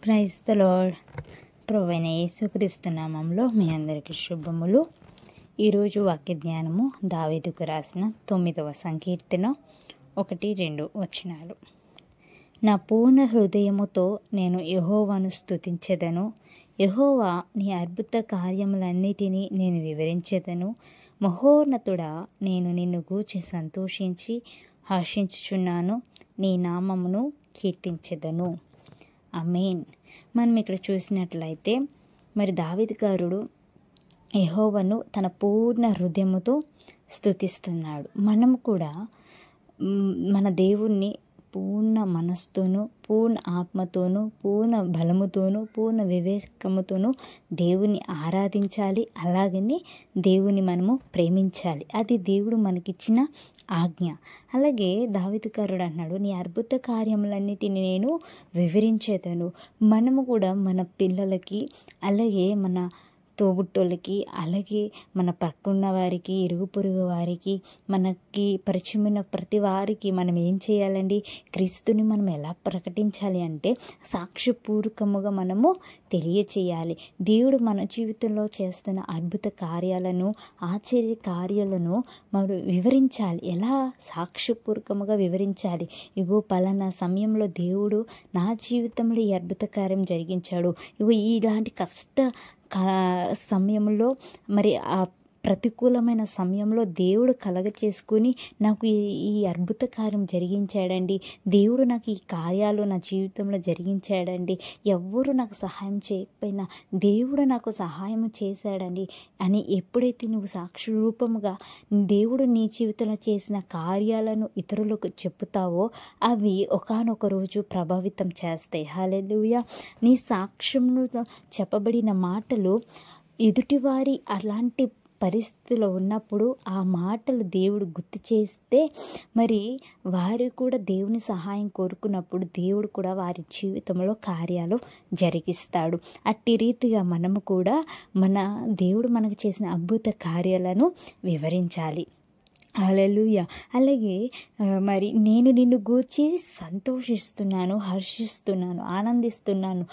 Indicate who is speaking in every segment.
Speaker 1: Praise the lord. ప్రభువైన యేసుక్రీస్తు నామములో మీ అందరికీ శుభములు. ఈరోజు వాక్య జ్ఞానము దావీదుకు రాసిన 9వ సంకీర్తన 1-2 వచనాలు. నా పూర్ణ హృదయముతో నేను యెహోవాను స్తుతించెదను. యెహోవా, నీ అద్భుత కార్యములన్నిటినీ నేను వివరించెదను. మహోన్నతుడా, నేను నిన్ను గూర్చి సంతోషించి హర్షించుచున్నాను. నీ నామమును కీర్తించెదను. ఆమేన్. మనం ఇక్కడ చూసినట్లయితే దావీదు గారుడు యెహోవాను తన పూర్ణ హృదయముతో స్తుతిస్తున్నాడు. మనం కూడా మన దేవుణ్ణి పూర్ణ మనస్సుతోనూ, పూర్ణ ఆత్మతోనూ, పూర్ణ బలముతోనూ, పూర్ణ వివేకముతోనూ దేవుని ఆరాధించాలి. అలాగని దేవుని మనము ప్రేమించాలి. అది దేవుడు మనకిచ్చిన ఆజ్ఞ. అలాగే దావీదు గారుడు అన్నాడు, నీ అద్భుత కార్యములన్నిటిని నేను వివరించేదను. మనము కూడా మన పిల్లలకి, అలాగే మన తోబుట్టోళ్ళకి, అలాగే మన పక్కన్న వారికి, ఇరుగు పొరుగు వారికి, మనకి పరిచయమైన ప్రతి వారికి మనం ఏం చేయాలండి? క్రీస్తుని మనం ఎలా ప్రకటించాలి అంటే సాక్ష్యపూర్వకముగా మనము తెలియచేయాలి. దేవుడు మన జీవితంలో చేస్తున్న అద్భుత కార్యాలను, ఆశ్చర్య కార్యాలను మనం వివరించాలి. ఎలా? సాక్ష్యపూర్వకముగా వివరించాలి. ఇగో పలానా సమయంలో దేవుడు నా జీవితంలో ఈ అద్భుత కార్యం జరిగించాడు. ఇగో ఇలాంటి సమయంలో ఆ ప్రతికూలమైన సమయంలో దేవుడు చేసుకుని నాకు ఈ అద్భుత కార్యం జరిగించాడండి. దేవుడు నాకు ఈ కార్యాలు నా జీవితంలో జరిగించాడండి. ఎవ్వరు నాకు సహాయం చేయకపోయినా దేవుడు నాకు సహాయం చేశాడండి అని ఎప్పుడైతే నువ్వు సాక్షి రూపముగా దేవుడు నీ జీవితంలో చేసిన కార్యాలను ఇతరులకు చెప్పుతావో అవి ఒకానొక రోజు ప్రభావితం చేస్తాయి. హల్లెలూయా. నీ సాక్ష్యంలో చెప్పబడిన మాటలు ఎదుటివారి అలాంటి పరిస్థితిలో ఉన్నప్పుడు ఆ మాటలు దేవుడు గుర్తు చేస్తే వారు కూడా దేవుని సహాయం కోరుకున్నప్పుడు దేవుడు కూడా వారి జీవితంలో కార్యాలు జరిగిస్తాడు. అట్టి రీతిగా మనము కూడా మన దేవుడు మనకు చేసిన అద్భుత కార్యాలను వివరించాలి. హల్లెలూయా. అలాగే నేను నిన్ను గూర్చి సంతోషిస్తున్నాను, హర్షిస్తున్నాను, ఆనందిస్తున్నాను,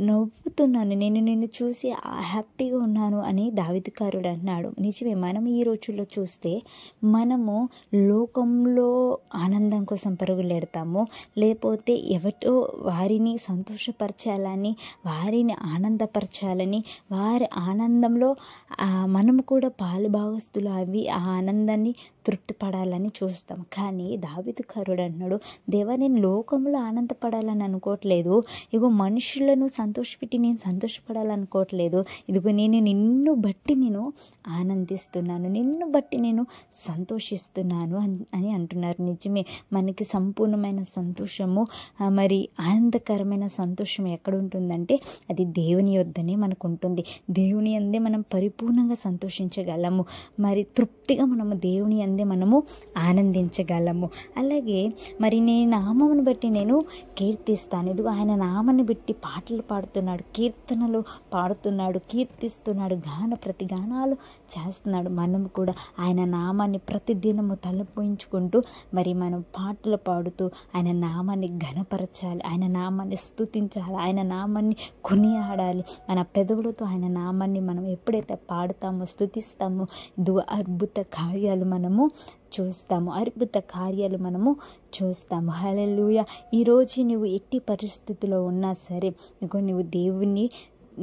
Speaker 1: నవ్వుతున్నాను, నేను నిన్ను చూసి హ్యాపీగా ఉన్నాను అని దావీదు గారుడు అన్నాడు. నిజమే. మనం ఈ రోజుల్లో చూస్తే మనము లోకంలో ఆనందం కోసం పరుగులెడతాము, లేకపోతే ఎవటో వారిని సంతోషపరచాలని, వారిని ఆనందపరచాలని, వారి ఆనందంలో మనము కూడా పాలుభాగస్తులు అవి ఆ ఆనందాన్ని తృప్తిపడాలని చూస్తాం. కానీ దావీదు గారుడు అన్నాడు, దేవా, నేను లోకంలో ఆనందపడాలని అనుకోవట్లేదు. ఇగో మనుషులను సంతోషపెట్టి నేను సంతోషపడాలనుకోవట్లేదు. ఇదిగో నేను నిన్ను బట్టి నేను ఆనందిస్తున్నాను, నిన్ను బట్టి నేను సంతోషిస్తున్నాను అని అంటున్నారు. నిజమే. మనకి సంపూర్ణమైన సంతోషము, ఆనందకరమైన సంతోషం ఎక్కడ ఉంటుందంటే అది దేవుని యొద్దనే మనకు ఉంటుంది. దేవుని అందే మనం పరిపూర్ణంగా సంతోషించగలము. తృప్తిగా మనము దేవుని అందే మనము ఆనందించగలము. అలాగే నీ నామమును బట్టి నేను కీర్తిస్తాను. ఇదిగో ఆయన నామాన్ని బట్టి పాటలు పాడుతున్నాడు, కీర్తనలు పాడుతున్నాడు, కీర్తిస్తున్నాడు, ప్రతిగానాలు చేస్తున్నాడు. మనము కూడా ఆయన నామాన్ని ప్రతిదినము తలపోయించుకుంటూ మనం పాటలు పాడుతూ ఆయన నామాన్ని ఘనపరచాలి, ఆయన నామాన్ని స్తుతించాలి, ఆయన నామాన్ని కొనియాడాలి. మన పెదవులతో ఆయన నామాన్ని మనం ఎప్పుడైతే పాడుతామో, స్తుతిస్తామో అద్భుత కార్యాలు మనము చూస్తాము. హల్లెలూయా. ఈరోజు నువ్వు ఎట్టి పరిస్థితిలో ఉన్నా సరే నువ్వు దేవుణ్ణి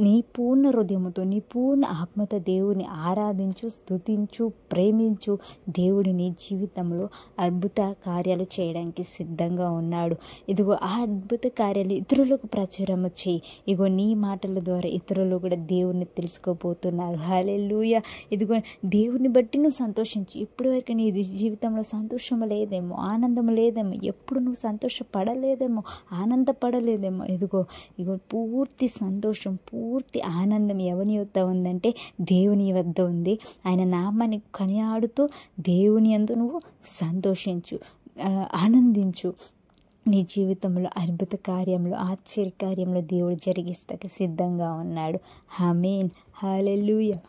Speaker 1: నీ పూర్ణ హృదయముతో, నీ పూర్ణ ఆత్మతో దేవుని ఆరాధించు, స్తుతించు, ప్రేమించు. దేవుడు నీ జీవితంలో అద్భుత కార్యాలు చేయడానికి సిద్ధంగా ఉన్నాడు. ఇదిగో ఆ అద్భుత కార్యాలు ఇతరులకు ప్రచురము చేయి. ఇగో నీ మాటల ద్వారా ఇతరులు కూడా దేవుణ్ణి తెలుసుకోబోతున్నారు. హల్లెలూయా. ఇదిగో దేవుని బట్టి నువ్వు సంతోషించు. ఇప్పటి వరకు నీ జీవితంలో సంతోషం లేదేమో, ఆనందం లేదేమో, ఎప్పుడు నువ్వు సంతోషపడలేదేమో, ఆనందపడలేదేమో. ఇదిగో పూర్తి సంతోషం, పూర్తి ఆనందం ఎవని వద్ద ఉందంటే దేవుని వద్ద ఉంది. ఆయన నామాన్ని కొనియాడుతూ దేవుని యందు నువ్వు సంతోషించు, ఆనందించు. నీ జీవితంలో అద్భుత కార్యంలో, ఆశ్చర్య కార్యంలో దేవుడు జరిగిస్తానికి సిద్ధంగా ఉన్నాడు. ఆమేన్. హల్లెలూయా.